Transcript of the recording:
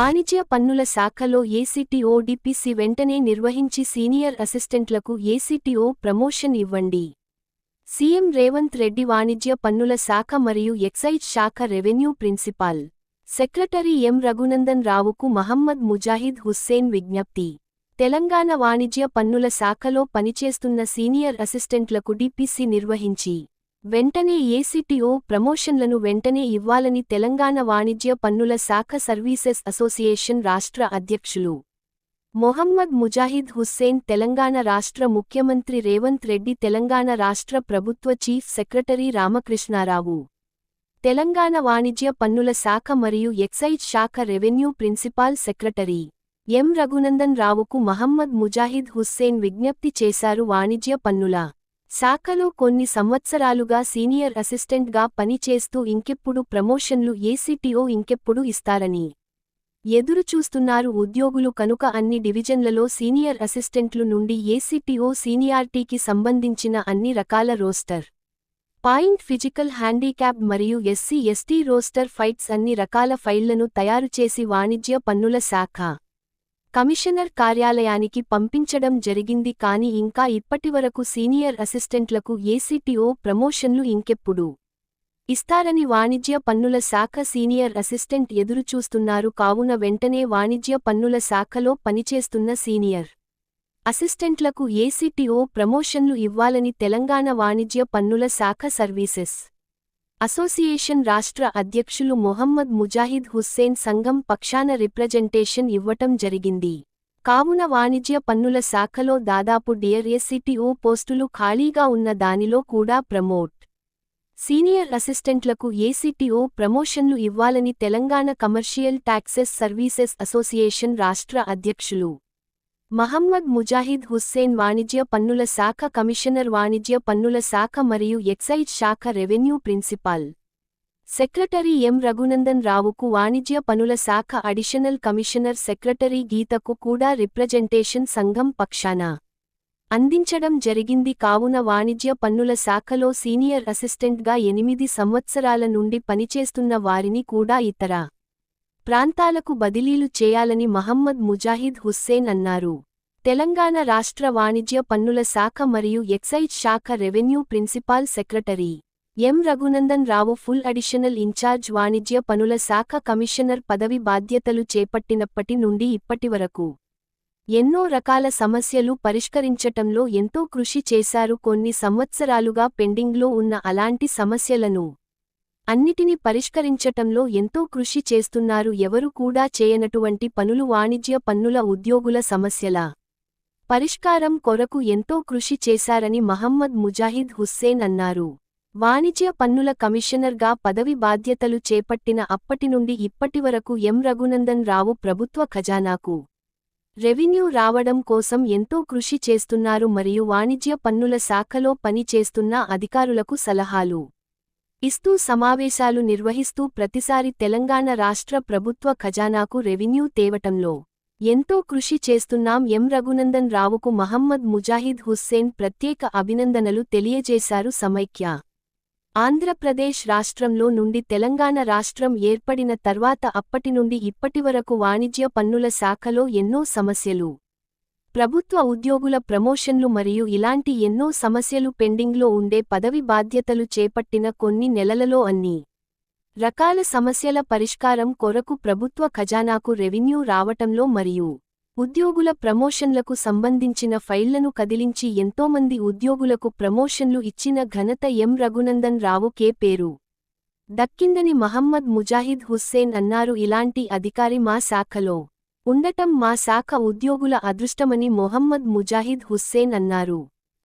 వాణిజ్య పన్నుల శాఖలో ఏసీటీఓ డిపిసి వెంటనే నిర్వహించి సీనియర్ అసిస్టెంట్లకు ఏసీటీఓ ప్రమోషన్ ఇవ్వండి. సీఎం రేవంత్ రెడ్డి వాణిజ్య పన్నుల శాఖ మరియు ఎక్సైజ్ శాఖ revenue principal secretary M Raghunandan రావుకు మహమ్మద్ ముజాహిద్ హుస్సేన్ విజ్ఞప్తి. తెలంగాణ వాణిజ్య పన్నుల శాఖలో పనిచేస్తున్న సీనియర్ అసిస్టెంట్లకు డిపిసి నిర్వహించి వెంటనే ఏసీటీఓ ప్రమోషన్లను వెంటనే ఇవ్వాలని తెలంగాణ వాణిజ్య పన్నుల శాఖ సర్వీసెస్ అసోసియేషన్ రాష్ట్ర అధ్యక్షులు మొహమ్మద్ ముజాహిద్ హుస్సేన్ తెలంగాణ రాష్ట్ర ముఖ్యమంత్రి రేవంత్ రెడ్డి తెలంగాణ రాష్ట్ర ప్రభుత్వ చీఫ్ సెక్రటరీ రామకృష్ణారావు తెలంగాణ వాణిజ్య పన్నుల శాఖ మరియు ఎక్సైజ్ శాఖ revenue principal secretary M Raghunandan రావుకు మహమ్మద్ ముజాహిద్ హుస్సేన్ విజ్ఞప్తి చేశారు. వాణిజ్య పన్నుల శాఖలో కొన్ని సంవత్సరాలుగా సీనియర్ అసిస్టెంట్గా పనిచేస్తూ ఇంకెప్పుడు ప్రమోషన్లు ఏసీటీఓ ఇంకెప్పుడు ఇస్తారని ఎదురుచూస్తున్నారు ఉద్యోగులు కనుక అన్ని డివిజన్లలో సీనియర్ అసిస్టెంట్లు నుండి ఏసీటీఓ సీనియారిటీకి సంబంధించిన అన్ని రకాల రోస్టర్ పాయింట్ ఫిజికల్ హ్యాండీక్యాప్ మరియు ఎస్సీ ఎస్టీ రోస్టర్ ఫైట్స్ అన్ని రకాల ఫైళ్లను తయారుచేసి వాణిజ్య పన్నుల శాఖ కమిషనర్ కార్యాలయానికి పంపించడం జరిగింది. కానీ ఇంకా ఇప్పటివరకు సీనియర్ అసిస్టెంట్లకు ఏసీటీఓ ప్రమోషన్లు ఇంకెప్పుడు ఇస్తారని వాణిజ్య పన్నుల శాఖ సీనియర్ అసిస్టెంట్ ఎదురుచూస్తున్నారు. కావున వెంటనే వాణిజ్య పన్నుల శాఖలో పనిచేస్తున్న సీనియర్ అసిస్టెంట్లకు ఏసీటీఓ ప్రమోషన్లు ఇవ్వాలని తెలంగాణ వాణిజ్య పన్నుల శాఖ సర్వీసెస్ అసోసియేషన్ రాష్ట్ర అధ్యక్షులు మొహమ్మద్ ముజాహిద్ హుస్సేన్ సంఘం పక్షాన రిప్రజెంటేషన్ ఇవ్వటం జరిగింది. కావున వాణిజ్య పన్నుల శాఖలో దాదాపు డియర్ ఏసీటీఓ పోస్టులు ఖాళీగా ఉన్న దానిలో కూడా ప్రమోట్ సీనియర్ అసిస్టెంట్లకు ఏసీటీఓ ప్రమోషన్లు ఇవ్వాలని Telangana commercial taxes services association రాష్ట్ర అధ్యక్షులు మహమ్మద్ ముజాహిద్ హుస్సేన్ వాణిజ్య పన్నుల శాఖ కమిషనర్ వాణిజ్య పన్నుల శాఖ మరియు ఎక్సైజ్ శాఖ revenue principal secretary M Raghunandan రావుకు వాణిజ్య పన్నుల శాఖ అడిషనల్ కమిషనర్ సెక్రటరీ గీతకు కూడా రిప్రజెంటేషన్ సంఘం పక్షాన అందించడం జరిగింది. కావున వాణిజ్య పన్నుల శాఖలో సీనియర్ అసిస్టెంట్గా 8 సంవత్సరాల నుండి పనిచేస్తున్న వారిని కూడా ఇతర ప్రాంతాలకు బదిలీలు చేయాలని మహమ్మద్ ముజాహిద్ హుస్సేన్ అన్నారు. తెలంగాణ రాష్ట్ర వాణిజ్య పన్నుల శాఖ మరియు ఎక్సైజ్ శాఖ revenue principal secretary M Raghunandan Rao full additional in charge వాణిజ్య పన్నుల శాఖ కమిషనర్ పదవి బాధ్యతలు చేపట్టినప్పటి నుండి ఇప్పటివరకు ఎన్నో రకాల సమస్యలు పరిష్కరించటంలో ఎంతో కృషి చేశారు. కొన్ని సంవత్సరాలుగా పెండింగ్లో ఉన్న అలాంటి సమస్యలను అన్నిటిని పరిష్కరించటంలో ఎంతో కృషి చేస్తున్నారు. ఎవరు కూడా చేయనటువంటి పనులు వాణిజ్య పన్నుల ఉద్యోగుల సమస్యల పరిష్కారం కొరకు ఎంతో కృషి చేశారని మహమ్మద్ ముజాహిద్ హుస్సేన్ అన్నారు. వాణిజ్య పన్నుల కమిషనర్గా పదవి బాధ్యతలు చేపట్టిన అప్పటి నుండి ఇప్పటివరకు ఎం రఘునందన్ రావు ప్రభుత్వ ఖజానాకు రెవెన్యూ రావడం కోసం ఎంతో కృషి చేస్తున్నారు మరియు వాణిజ్య పన్నుల శాఖలో పని చేస్తున్న అధికారులకు సలహాలు ఇస్తూ సమావేశాలు నిర్వహిస్తూ ప్రతిసారి తెలంగాణ రాష్ట్ర ప్రభుత్వ ఖజానాకు రెవెన్యూ తేవటంలో ఎంతో కృషి చేస్తున్నాం. ఎం రఘునందన్ రావుకు మహమ్మద్ ముజాహిద్ హుస్సేన్ ప్రత్యేక అభినందనలు తెలియజేశారు. సమైక్య ఆంధ్రప్రదేశ్ రాష్ట్రంలో నుండి తెలంగాణ రాష్ట్రం ఏర్పడిన తర్వాత అప్పటి నుండి ఇప్పటివరకు వాణిజ్య పన్నుల శాఖలో ఎన్నో సమస్యలు ప్రభుత్వ ఉద్యోగుల ప్రమోషన్లు మరియు ఇలాంటి ఎన్నో సమస్యలు పెండింగ్లో ఉండే పదవి బాధ్యతలు చేపట్టిన కొన్ని నెలలలో అన్ని రకాల సమస్యల పరిష్కారం కొరకు ప్రభుత్వ ఖజానాకు రెవెన్యూ రావటంలో మరియు ఉద్యోగుల ప్రమోషన్లకు సంబంధించిన ఫైళ్లను కదిలించి ఎంతోమంది ఉద్యోగులకు ప్రమోషన్లు ఇచ్చిన ఘనత ఎం రఘునందన్ రావుకే పేరు దక్కిందని మహమ్మద్ ముజాహిద్ హుస్సేన్ అన్నారు. ఇలాంటి అధికారి మా శాఖలో ఉండటం మా శాఖ ఉద్యోగుల అదృష్టమని మొహమ్మద్ ముజాహిద్ హుస్సేన్ అన్నారు.